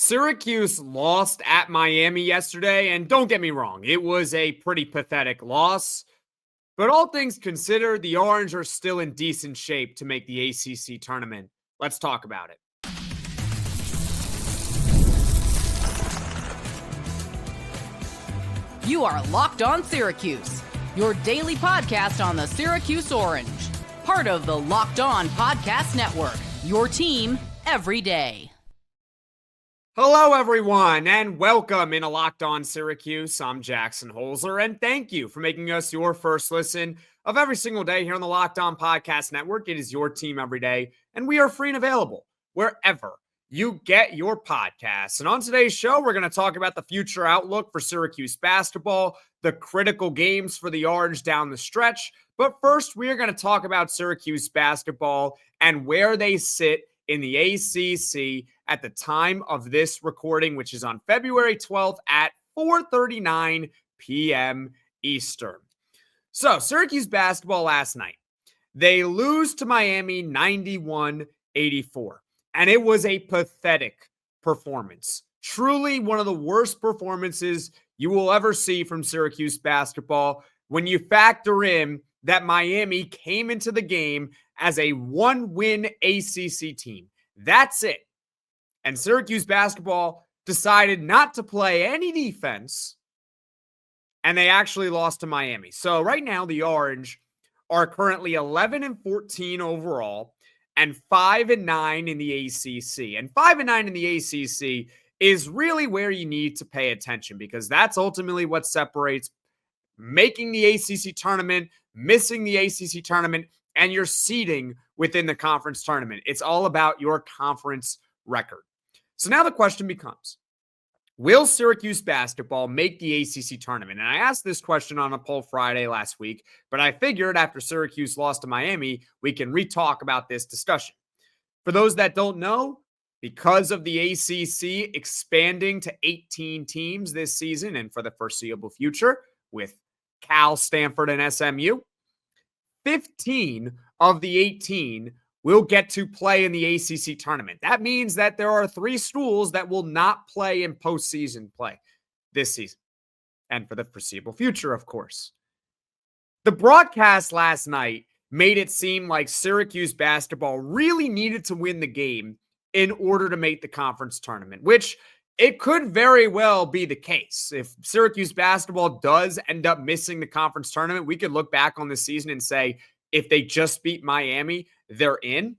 Syracuse lost at Miami yesterday, and don't get me wrong, it was a pretty pathetic loss. But all things considered, the Orange are still in decent shape to make the ACC tournament. Let's talk about it. You are Locked On Syracuse, your daily podcast on the Syracuse Orange. Part of the Locked On Podcast Network, your team every day. Hello, everyone, and welcome into Locked On Syracuse. I'm Jackson Holzer, and thank you for making us your first listen of every single day here on the Locked On Podcast Network. It is your team every day, and we are free and available wherever you get your podcasts. And on today's show, we're going to talk about the future outlook for Syracuse basketball, the critical games for the Orange down the stretch. But first, we are going to talk about Syracuse basketball and where they sit in the ACC at the time of this recording, which is on February 12th at 4:39 p.m. Eastern. So, Syracuse basketball last night, they lose to Miami 91-84, and it was a pathetic performance. Truly one of the worst performances you will ever see from Syracuse basketball when you factor in that Miami came into the game as a one-win ACC team. That's it. And Syracuse basketball decided not to play any defense, and they actually lost to Miami. So right now, the Orange are currently 11-14 overall and 5-9 in the ACC. And 5-9 in the ACC is really where you need to pay attention, because that's ultimately what separates making the ACC tournament, missing the ACC tournament, and your seeding within the conference tournament. It's all about your conference record. So now the question becomes, will Syracuse basketball make the ACC tournament? And I asked this question on a poll Friday last week, but I figured after Syracuse lost to Miami, we can re-talk about this discussion. For those that don't know, because of the ACC expanding to 18 teams this season and for the foreseeable future with Cal, Stanford, and SMU, 15 of the 18 will get to play in the ACC tournament. That means that there are 3 schools that will not play in postseason play this season and for the foreseeable future, of course. The broadcast last night made it seem like Syracuse basketball really needed to win the game in order to make the conference tournament, which it could very well be the case. If Syracuse basketball does end up missing the conference tournament, we could look back on the season and say, if they just beat Miami, they're in.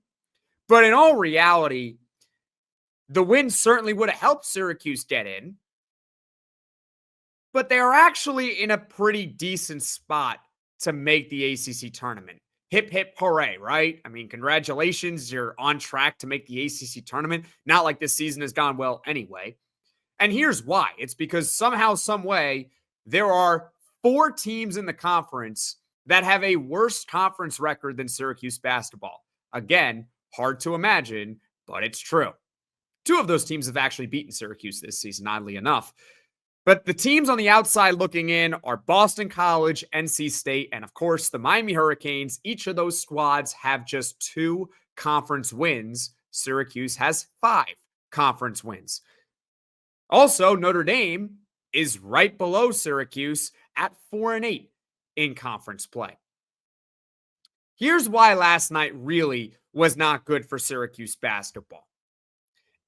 But in all reality, the win certainly would have helped Syracuse get in. But they are actually in a pretty decent spot to make the ACC tournament. Hip, hip, hooray, right? I mean, congratulations. You're on track to make the ACC tournament. Not like this season has gone well anyway. And here's why. It's because somehow, some way, there are 4 teams in the conference that have a worse conference record than Syracuse basketball. Again, hard to imagine, but it's true. 2 of those teams have actually beaten Syracuse this season, oddly enough. But the teams on the outside looking in are Boston College, NC State, and of course the Miami Hurricanes. Each of those squads have just 2 conference wins. Syracuse has 5 conference wins. Also, Notre Dame is right below Syracuse at 4-8 in conference play. Here's why last night really was not good for Syracuse basketball.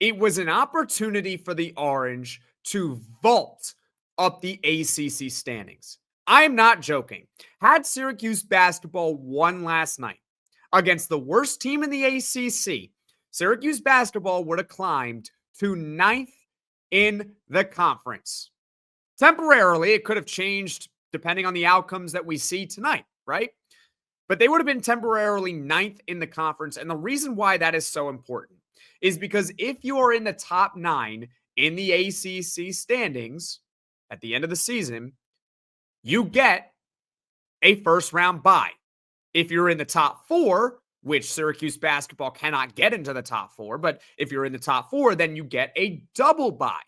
It was an opportunity for the Orange to vault up the ACC standings. I'm not joking. Had Syracuse basketball won last night against the worst team in the ACC, Syracuse basketball would have climbed to 9th in the conference. Temporarily, it could have changed depending on the outcomes that we see tonight, right? But they would have been temporarily 9th in the conference. And the reason why that is so important is because if you are in the top 9 in the ACC standings at the end of the season, you get a first-round bye. If you're in the top 4, which Syracuse basketball cannot get into the top 4, but if you're in the top 4, then you get a double bye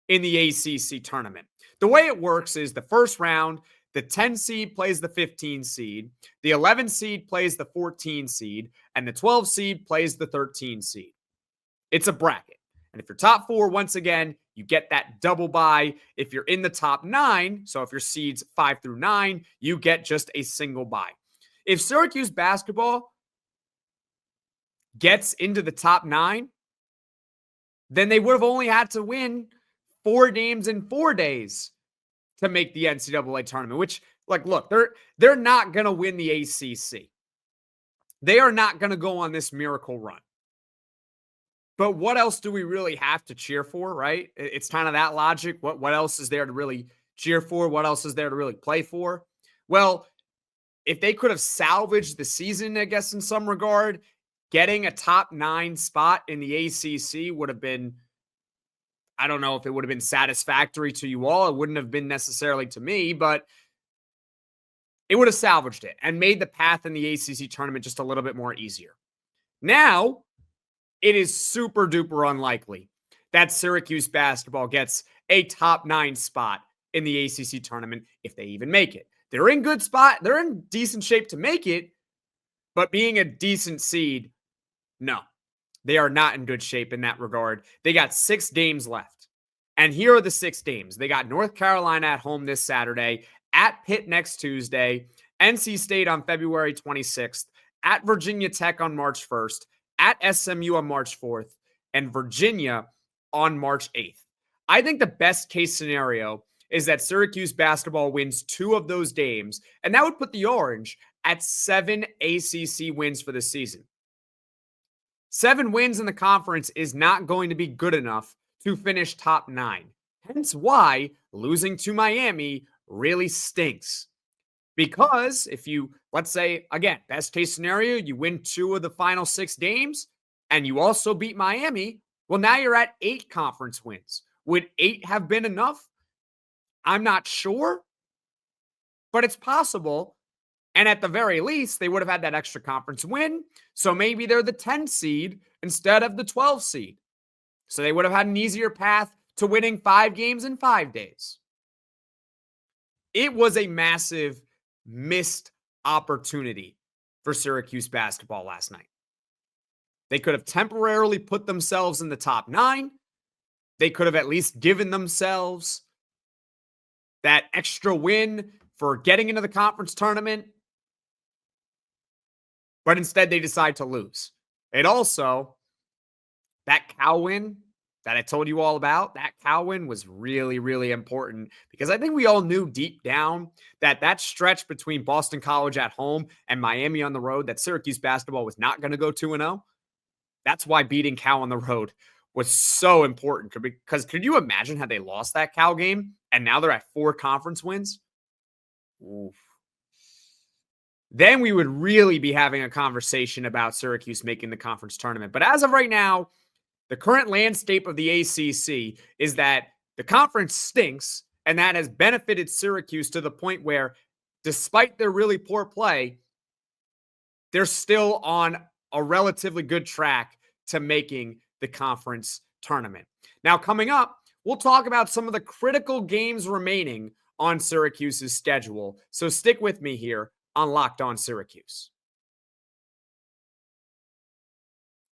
in the ACC tournament. The way it works is the first round, the 10 seed plays the 15 seed, the 11 seed plays the 14 seed, and the 12 seed plays the 13 seed. It's a bracket. And if you're top 4, once again, you get that double bye. If you're in the top 9, so if your seeds 5 through 9, you get just a single bye. If Syracuse basketball gets into the top 9, then they would have only had to win 4 games in 4 days to make the NCAA tournament, which, look, they're not going to win the ACC. They are not going to go on this miracle run. But what else do we really have to cheer for, right? It's kind of that logic. What else is there to really cheer for? What else is there to really play for? Well, if they could have salvaged the season, I guess, in some regard, getting a top 9 spot in the ACC would have been, I don't know if it would have been satisfactory to you all. It wouldn't have been necessarily to me, but it would have salvaged it and made the path in the ACC tournament just a little bit more easier. Now, it is super duper unlikely that Syracuse basketball gets a top 9 spot in the ACC tournament if they even make it. They're in good spot. They're in decent shape to make it, but being a decent seed, no, they are not in good shape in that regard. They got 6 games left. And here are the 6 games. They got North Carolina at home this Saturday, at Pitt next Tuesday, NC State on February 26th, at Virginia Tech on March 1st, at SMU on March 4th, and Virginia on March 8th. I think the best case scenario is that Syracuse basketball wins 2 of those games, and that would put the Orange at 7 ACC wins for the season. 7 wins in the conference is not going to be good enough to finish top 9. Hence why losing to Miami really stinks. Because if you, let's say, again, best case scenario, you win 2 of the final 6 games and you also beat Miami, well, now you're at 8 conference wins. Would 8 have been enough? I'm not sure, but it's possible. And at the very least, they would have had that extra conference win. So maybe they're the 10 seed instead of the 12 seed. So they would have had an easier path to winning 5 games in 5 days. It was a massive missed opportunity for Syracuse basketball last night. They could have temporarily put themselves in the top 9. They could have at least given themselves that extra win for getting into the conference tournament. But instead, they decide to lose. And also, that Cal win that I told you all about, that Cal win was really, really important because I think we all knew deep down that that stretch between Boston College at home and Miami on the road, that Syracuse basketball was not going to go 2-0. That's why beating Cal on the road was so important, because could you imagine had they lost that Cal game and now they're at 4 conference wins? Oof. Then we would really be having a conversation about Syracuse making the conference tournament. But as of right now, the current landscape of the ACC is that the conference stinks, and that has benefited Syracuse to the point where, despite their really poor play, they're still on a relatively good track to making the conference tournament. Now, coming up, we'll talk about some of the critical games remaining on Syracuse's schedule. So stick with me here on Locked On Syracuse.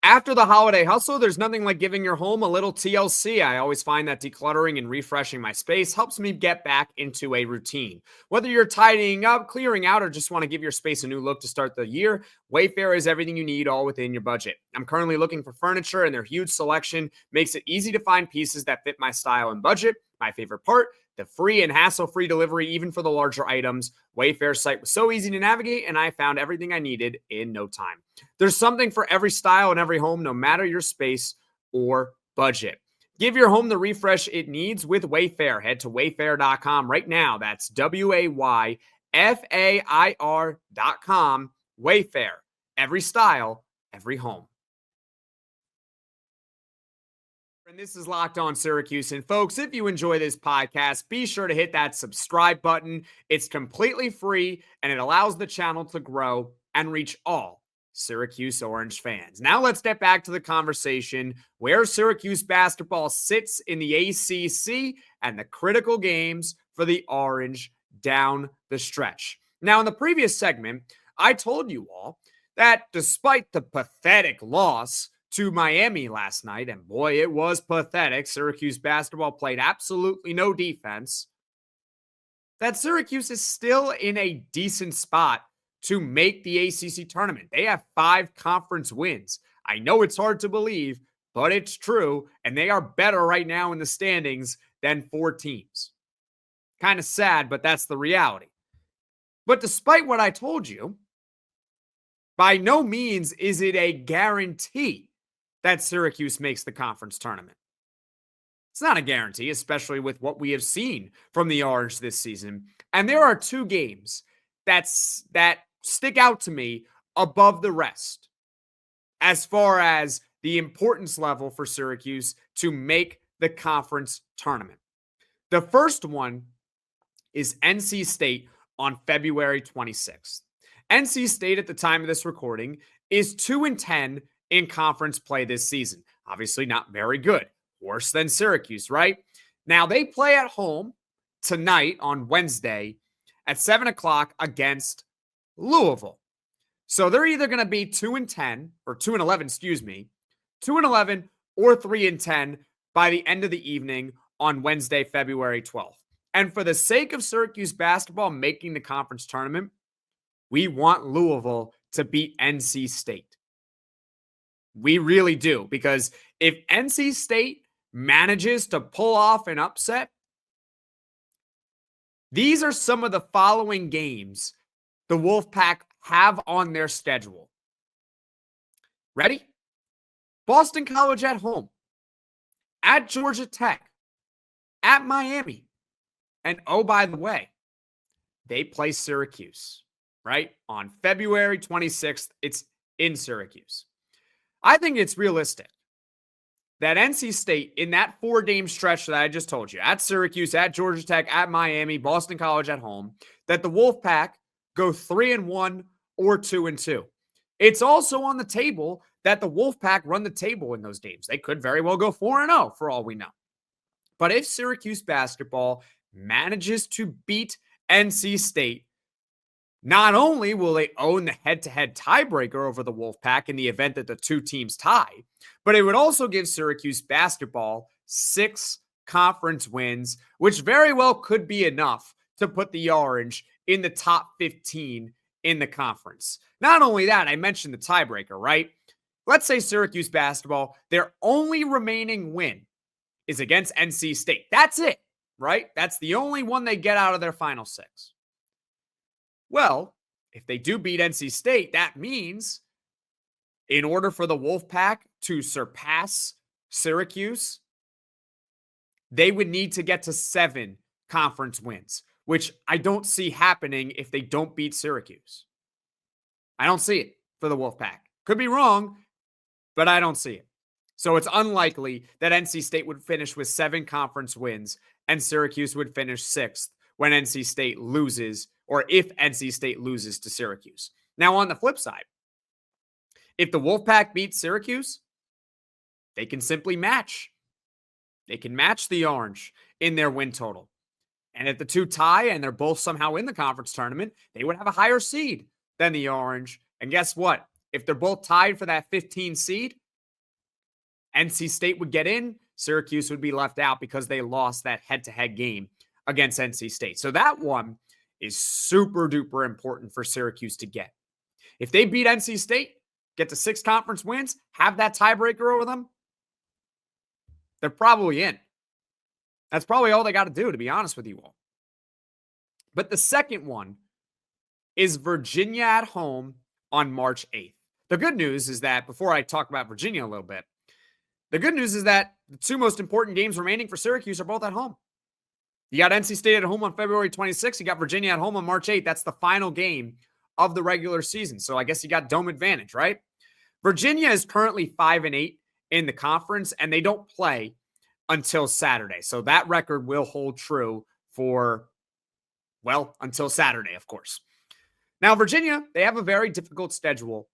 After the holiday hustle, there's nothing like giving your home a little TLC. I always find that decluttering and refreshing my space helps me get back into a routine. Whether you're tidying up, clearing out, or just want to give your space a new look to start the year, WayFair is everything you need, all within your budget. I'm currently looking for furniture, and their huge selection makes it easy to find pieces that fit my style and budget. My favorite part, the free and hassle-free delivery, even for the larger items. WayFair's site was so easy to navigate, and I found everything I needed in no time. There's something for every style and every home, no matter your space or budget. Give your home the refresh it needs with WayFair. Head to wayfair.com right now. That's WayFair.com. WayFair. Every style, every home. And this is Locked On Syracuse. And folks, if you enjoy this podcast, be sure to hit that subscribe button. It's completely free, and it allows the channel to grow and reach all Syracuse Orange fans. Now let's get back to the conversation where Syracuse basketball sits in the ACC and the critical games for the Orange down the stretch. Now, in the previous segment, I told you all that despite the pathetic loss to Miami last night, and boy, it was pathetic. Syracuse basketball played absolutely no defense. That Syracuse is still in a decent spot to make the ACC tournament. They have 5 conference wins. I know it's hard to believe, but it's true, and they are better right now in the standings than 4 teams. Kind of sad, but that's the reality. But despite what I told you, by no means is it a guarantee that Syracuse makes the conference tournament. It's not a guarantee, especially with what we have seen from the Orange this season. And there are 2 games that stick out to me above the rest as far as the importance level for Syracuse to make the conference tournament. The first one is NC State on February 26th. NC State at the time of this recording is 2-10 in conference play this season. Obviously not very good. Worse than Syracuse, right? Now they play at home tonight on Wednesday at 7 o'clock against Louisville. So they're either going to be 2-10 or 2-11, 2-11 or 3-10 by the end of the evening on Wednesday, February 12th. And for the sake of Syracuse basketball making the conference tournament, we want Louisville to beat NC State. We really do, because if NC State manages to pull off an upset, these are some of the following games the Wolfpack have on their schedule. Ready? Boston College at home, at Georgia Tech, at Miami, and oh, by the way, they play Syracuse, right? On February 26th, it's in Syracuse. I think it's realistic that NC State, in that 4-game stretch that I just told you, at Syracuse, at Georgia Tech, at Miami, Boston College at home, that the Wolfpack go 3-1 or 2-2. It's also on the table that the Wolfpack run the table in those games. They could very well go 4-0 for all we know. But if Syracuse basketball manages to beat NC State, not only will they own the head-to-head tiebreaker over the Wolfpack in the event that the 2 teams tie, but it would also give Syracuse basketball 6 conference wins, which very well could be enough to put the Orange in the top 15 in the conference. Not only that, I mentioned the tiebreaker, right? Let's say Syracuse basketball, their only remaining win is against NC State. That's it, right? That's the only one they get out of their final 6. Well, if they do beat NC State, that means in order for the Wolfpack to surpass Syracuse, they would need to get to 7 conference wins, which I don't see happening if they don't beat Syracuse. I don't see it for the Wolfpack. Could be wrong, but I don't see it. So it's unlikely that NC State would finish with 7 conference wins and Syracuse would finish 6th when NC State loses, or if NC State loses to Syracuse. Now, on the flip side, if the Wolfpack beats Syracuse, they can simply match. They can match the Orange in their win total. And if the 2 tie and they're both somehow in the conference tournament, they would have a higher seed than the Orange. And guess what? If they're both tied for that 15 seed, NC State would get in, Syracuse would be left out because they lost that head-to-head game against NC State. So that one is super duper important for Syracuse to get. If they beat NC State, get to 6 conference wins, have that tiebreaker over them, they're probably in. That's probably all they got to do, to be honest with you all. But the second one is Virginia at home on March 8th. The good news is that, before I talk about Virginia a little bit, the good news is that the 2 most important games remaining for Syracuse are both at home. You got NC State at home on February 26th. You got Virginia at home on March 8th. That's the final game of the regular season. So I guess you got dome advantage, right? Virginia is currently 5-8 in the conference, and they don't play until Saturday. So that record will hold true for, well, until Saturday, of course. Now, Virginia, they have a very difficult schedule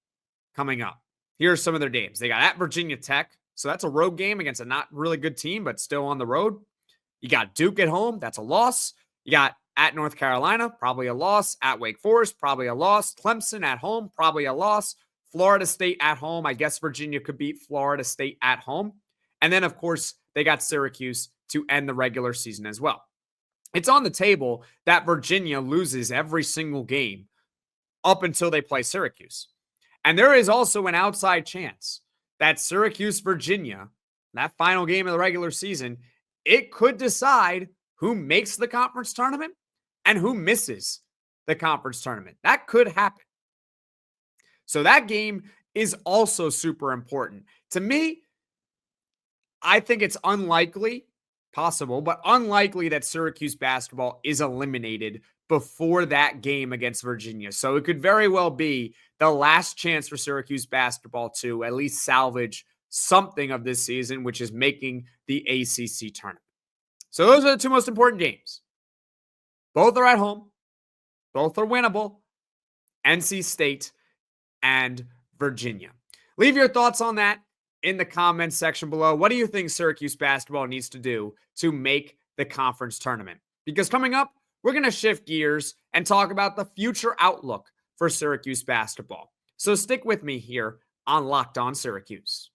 coming up. Here are some of their games. They got at Virginia Tech. So that's a road game against a not really good team, but still on the road. You got Duke at home. That's a loss. You got at North Carolina, probably a loss. At Wake Forest, probably a loss. Clemson at home, probably a loss. Florida State at home. I guess Virginia could beat Florida State at home. And then, of course, they got Syracuse to end the regular season as well. It's on the table that Virginia loses every single game up until they play Syracuse. And there is also an outside chance that Syracuse, Virginia, that final game of the regular season, it could decide who makes the conference tournament and who misses the conference tournament. That could happen. So that game is also super important. To me, I think it's unlikely, possible, but unlikely that Syracuse basketball is eliminated before that game against Virginia. So it could very well be the last chance for Syracuse basketball to at least salvage something of this season, which is making the ACC tournament. So those are the two most important games. Both are at home. Both are winnable. NC State and Virginia. Leave your thoughts on that in the comments section below. What do you think Syracuse basketball needs to do to make the conference tournament? Because coming up, we're going to shift gears and talk about the future outlook for Syracuse basketball. So stick with me here on Locked On Syracuse.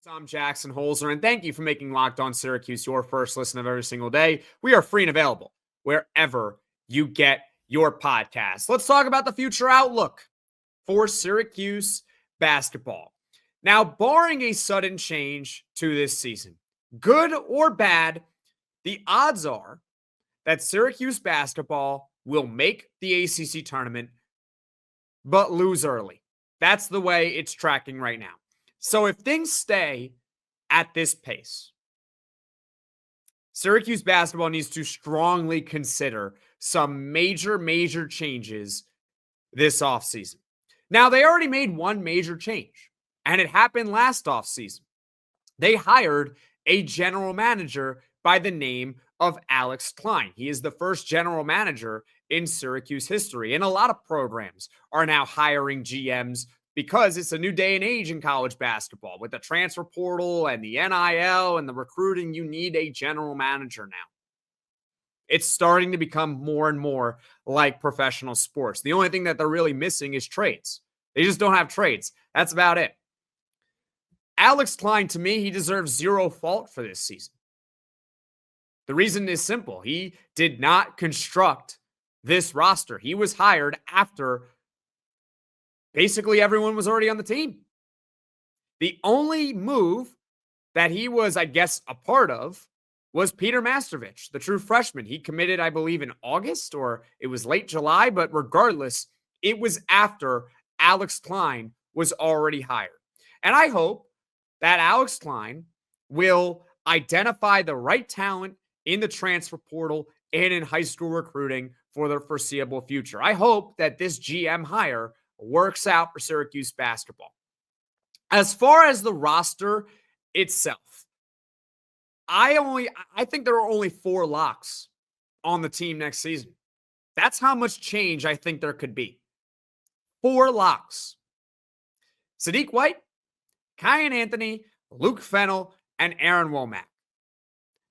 I'm Jackson Holzer, and thank you for making Locked On Syracuse your first listen of every single day. We are free and available wherever you get your podcast. Let's talk about the future outlook for Syracuse basketball. Now, barring a sudden change to this season, good or bad, the odds are that Syracuse basketball will make the ACC tournament, but lose early. That's the way it's tracking right now. So if things stay at this pace, Syracuse basketball needs to strongly consider some major changes this offseason. Now, they already made one major change, and it happened last offseason. They hired a general manager by the name of Alex Klein. He is the first general manager in Syracuse history, and a lot of programs are now hiring GMs because it's a new day and age in college basketball. With the transfer portal and the NIL and the recruiting, you need a general manager now. It's starting to become more and more like professional sports. The only thing that they're really missing is trades. They just don't have trades. That's about it. Alex Klein, to me, he deserves zero fault for this season. The reason is simple. He did not construct this roster. He was hired after basically everyone was already on the team. The only move that he was, I guess, a part of was Peter Mastervich, the true freshman. He committed, I believe, in August, or it was late July, but regardless, it was after Alex Klein was already hired. And I hope that Alex Klein will identify the right talent in the transfer portal and in high school recruiting for the foreseeable future. I hope that this GM hire works out for Syracuse basketball. As far as the roster itself, I think there are only 4 locks on the team next season. That's how much change I think there could be. 4 locks. Sadiq White, Kyan Anthony, Luke Fennell, and Aaron Womack.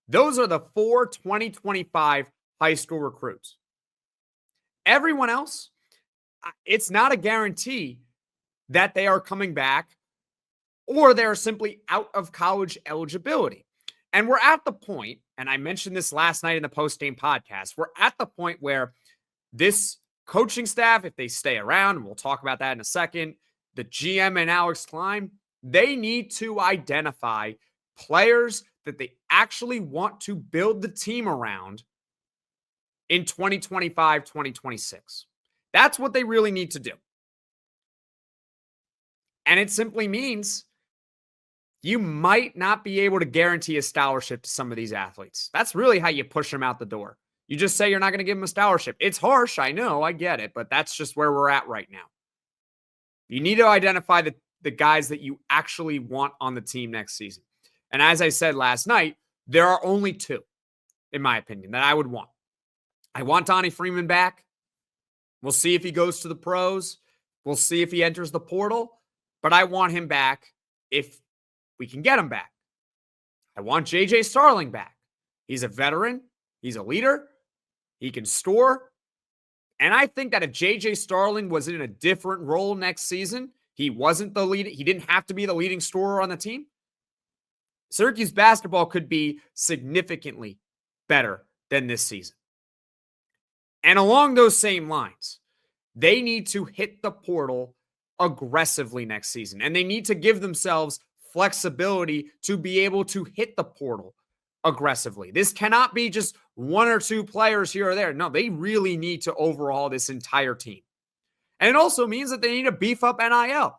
Those are the 4 2025 high school recruits. Everyone else, it's not a guarantee that they are coming back or they're simply out of college eligibility. And we're at the point, and I mentioned this last night in the post-game podcast, we're at the point where this coaching staff, if they stay around, and we'll talk about that in a second, the GM and Alex Klein, they need to identify players that they actually want to build the team around in 2025, 2026. That's what they really need to do. And it simply means you might not be able to guarantee a scholarship to some of these athletes. That's really how you push them out the door. You just say you're not going to give them a scholarship. It's harsh, I know, I get it, but that's just where we're at right now. You need to identify the guys that you actually want on the team next season. And as I said last night, there are only 2, in my opinion, that I would want. I want Donnie Freeman back. We'll see if he goes to the pros. We'll see if he enters the portal. But I want him back if we can get him back. I want J.J. Starling back. He's a veteran. He's a leader. He can score. And I think that if J.J. Starling was in a different role next season, he wasn't the lead. He didn't have to be the leading scorer on the team. Syracuse basketball could be significantly better than this season. And along those same lines, they need to hit the portal aggressively next season. And they need to give themselves flexibility to be able to hit the portal aggressively. This cannot be just one or two players here or there. No, they really need to overhaul this entire team. And it also means that they need to beef up NIL.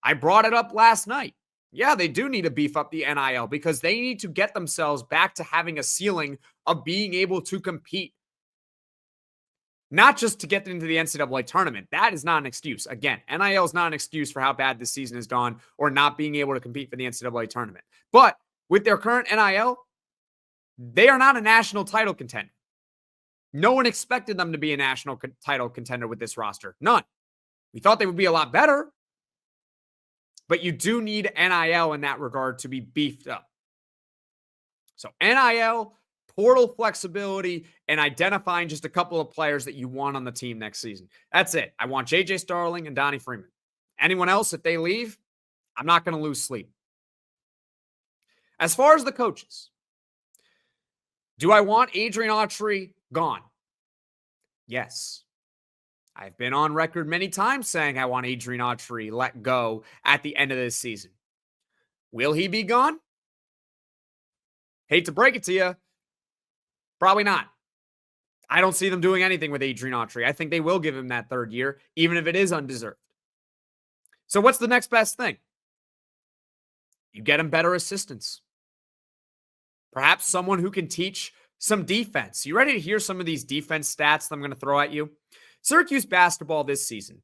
I brought it up last night. Yeah, they do need to beef up the NIL because they need to get themselves back to having a ceiling of being able to compete. Not just to get into the NCAA tournament. That is not an excuse. Again, NIL is not an excuse for how bad this season has gone or not being able to compete for the NCAA tournament. But with their current NIL, they are not a national title contender. No one expected them to be a national title contender with this roster. None. We thought they would be a lot better. But you do need NIL in that regard to be beefed up. So NIL, portal flexibility, and identifying just a couple of players that you want on the team next season. That's it. I want J.J. Starling and Donnie Freeman. Anyone else, if they leave, I'm not going to lose sleep. As far as the coaches, do I want Adrian Autry gone? Yes. I've been on record many times saying I want Adrian Autry let go at the end of this season. Will he be gone? Hate to break it to you. Probably not. I don't see them doing anything with Adrian Autry. I think they will give him that third year, even if it is undeserved. So what's the next best thing? You get him better assistants. Perhaps someone who can teach some defense. You ready to hear some of these defense stats that I'm going to throw at you? Syracuse basketball this season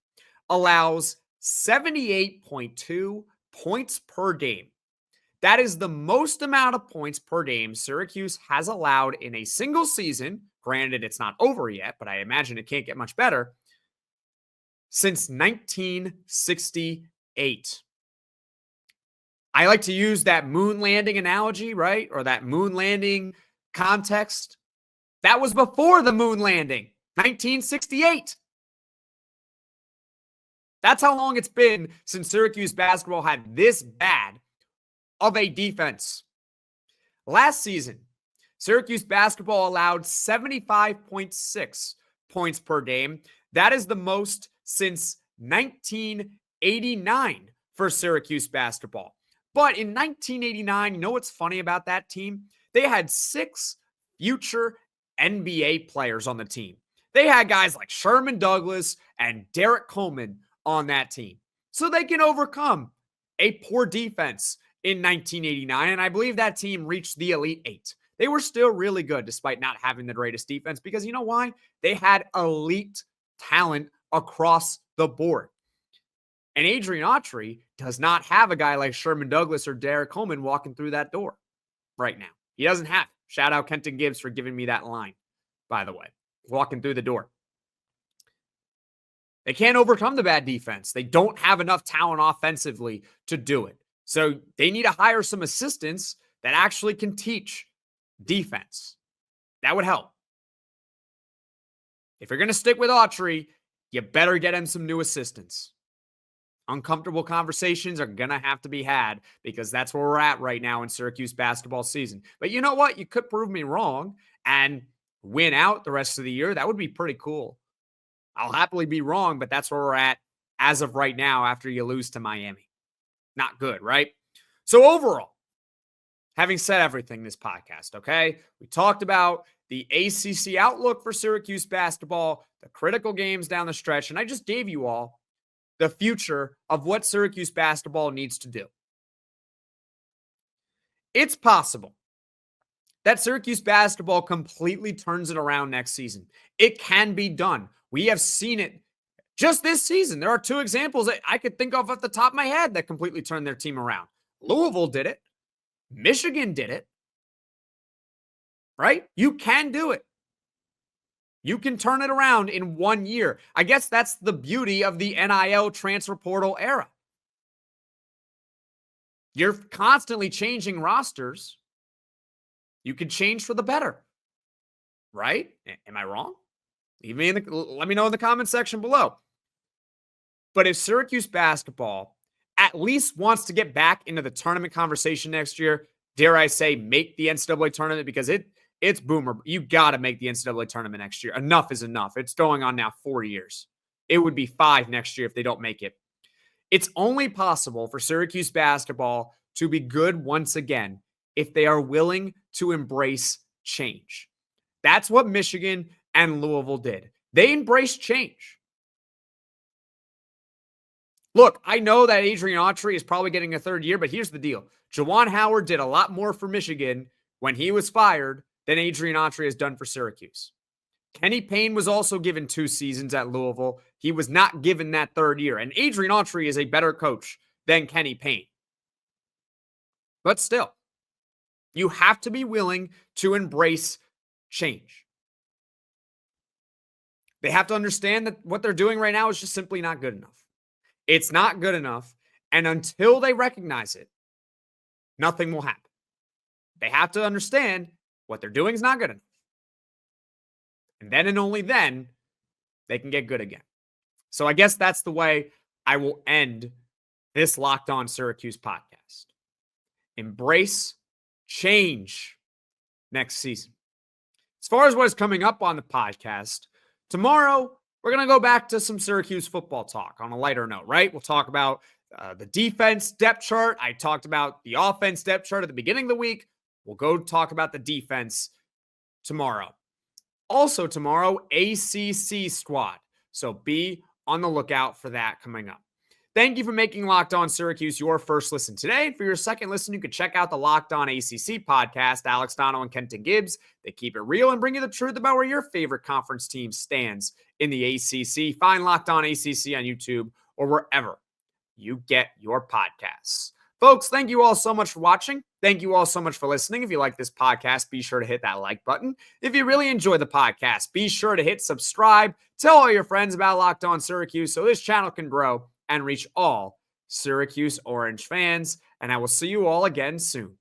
allows 78.2 points per game. That is the most amount of points per game Syracuse has allowed in a single season. Granted, it's not over yet, but I imagine it can't get much better. Since 1968. I like to use that moon landing analogy, right? Or that moon landing context. That was before the moon landing, 1968. That's how long it's been since Syracuse basketball had this bad of a defense. Last season, Syracuse basketball allowed 75.6 points per game. That is the most since 1989 for Syracuse basketball. But in 1989, you know what's funny about that team? They had 6 future NBA players on the team. They had guys like Sherman Douglas and Derek Coleman on that team. So they can overcome a poor defense in 1989. And I believe that team reached the Elite 8. They were still really good despite not having the greatest defense because you know why? They had elite talent across the board. And Adrian Autry does not have a guy like Sherman Douglas or Derek Coleman walking through that door right now. He doesn't have it. Shout out Kenton Gibbs for giving me that line, by the way, walking through the door. They can't overcome the bad defense. They don't have enough talent offensively to do it. So they need to hire some assistants that actually can teach defense. That would help. If you're going to stick with Autry, you better get him some new assistants. Uncomfortable conversations are going to have to be had because that's where we're at right now in Syracuse basketball season. But you know what? You could prove me wrong and win out the rest of the year. That would be pretty cool. I'll happily be wrong, but that's where we're at as of right now after you lose to Miami. Not good, right? So overall, having said everything this podcast, okay? We talked about the ACC Outlook for Syracuse basketball, the critical games down the stretch, and I just gave you all the future of what Syracuse basketball needs to do. It's possible that Syracuse basketball completely turns it around next season. It can be done. We have seen it just this season. There are 2 examples that I could think of off the top of my head that completely turned their team around. Louisville did it. Michigan did it. Right? You can do it. You can turn it around in 1 year. I guess that's the beauty of the NIL transfer portal era. You're constantly changing rosters. You can change for the better. Right? Am I wrong? let me know in the comment section below. But if Syracuse basketball at least wants to get back into the tournament conversation next year, dare I say, make the NCAA tournament, because it's boomer. You got to make the NCAA tournament next year. Enough is enough. It's going on now 4 years. It would be 5 next year if they don't make it. It's only possible for Syracuse basketball to be good once again if they are willing to embrace change. That's what Michigan and Louisville did. They embraced change. Look, I know that Adrian Autry is probably getting a third year, but here's the deal. Juwan Howard did a lot more for Michigan when he was fired than Adrian Autry has done for Syracuse. Kenny Payne was also given 2 seasons at Louisville. He was not given that third year. And Adrian Autry is a better coach than Kenny Payne. But still, you have to be willing to embrace change. They have to understand that what they're doing right now is just simply not good enough. It's not good enough. And until they recognize it, nothing will happen. They have to understand what they're doing is not good enough. And then and only then, they can get good again. So I guess that's the way I will end this Locked On Syracuse podcast. Embrace change next season. As far as what is coming up on the podcast, tomorrow we're going to go back to some Syracuse football talk on a lighter note, right? We'll talk about the defense depth chart. I talked about the offense depth chart at the beginning of the week. We'll go talk about the defense tomorrow. Also tomorrow, ACC squad. So be on the lookout for that coming up. Thank you for making Locked On Syracuse your first listen today. And for your second listen, you can check out the Locked On ACC podcast. Alex Dono and Kenton Gibbs, they keep it real and bring you the truth about where your favorite conference team stands in the ACC. Find Locked On ACC on YouTube or wherever you get your podcasts. Folks, thank you all so much for watching. Thank you all so much for listening. If you like this podcast, be sure to hit that like button. If you really enjoy the podcast, be sure to hit subscribe. Tell all your friends about Locked On Syracuse so this channel can grow and reach all Syracuse Orange fans. And I will see you all again soon.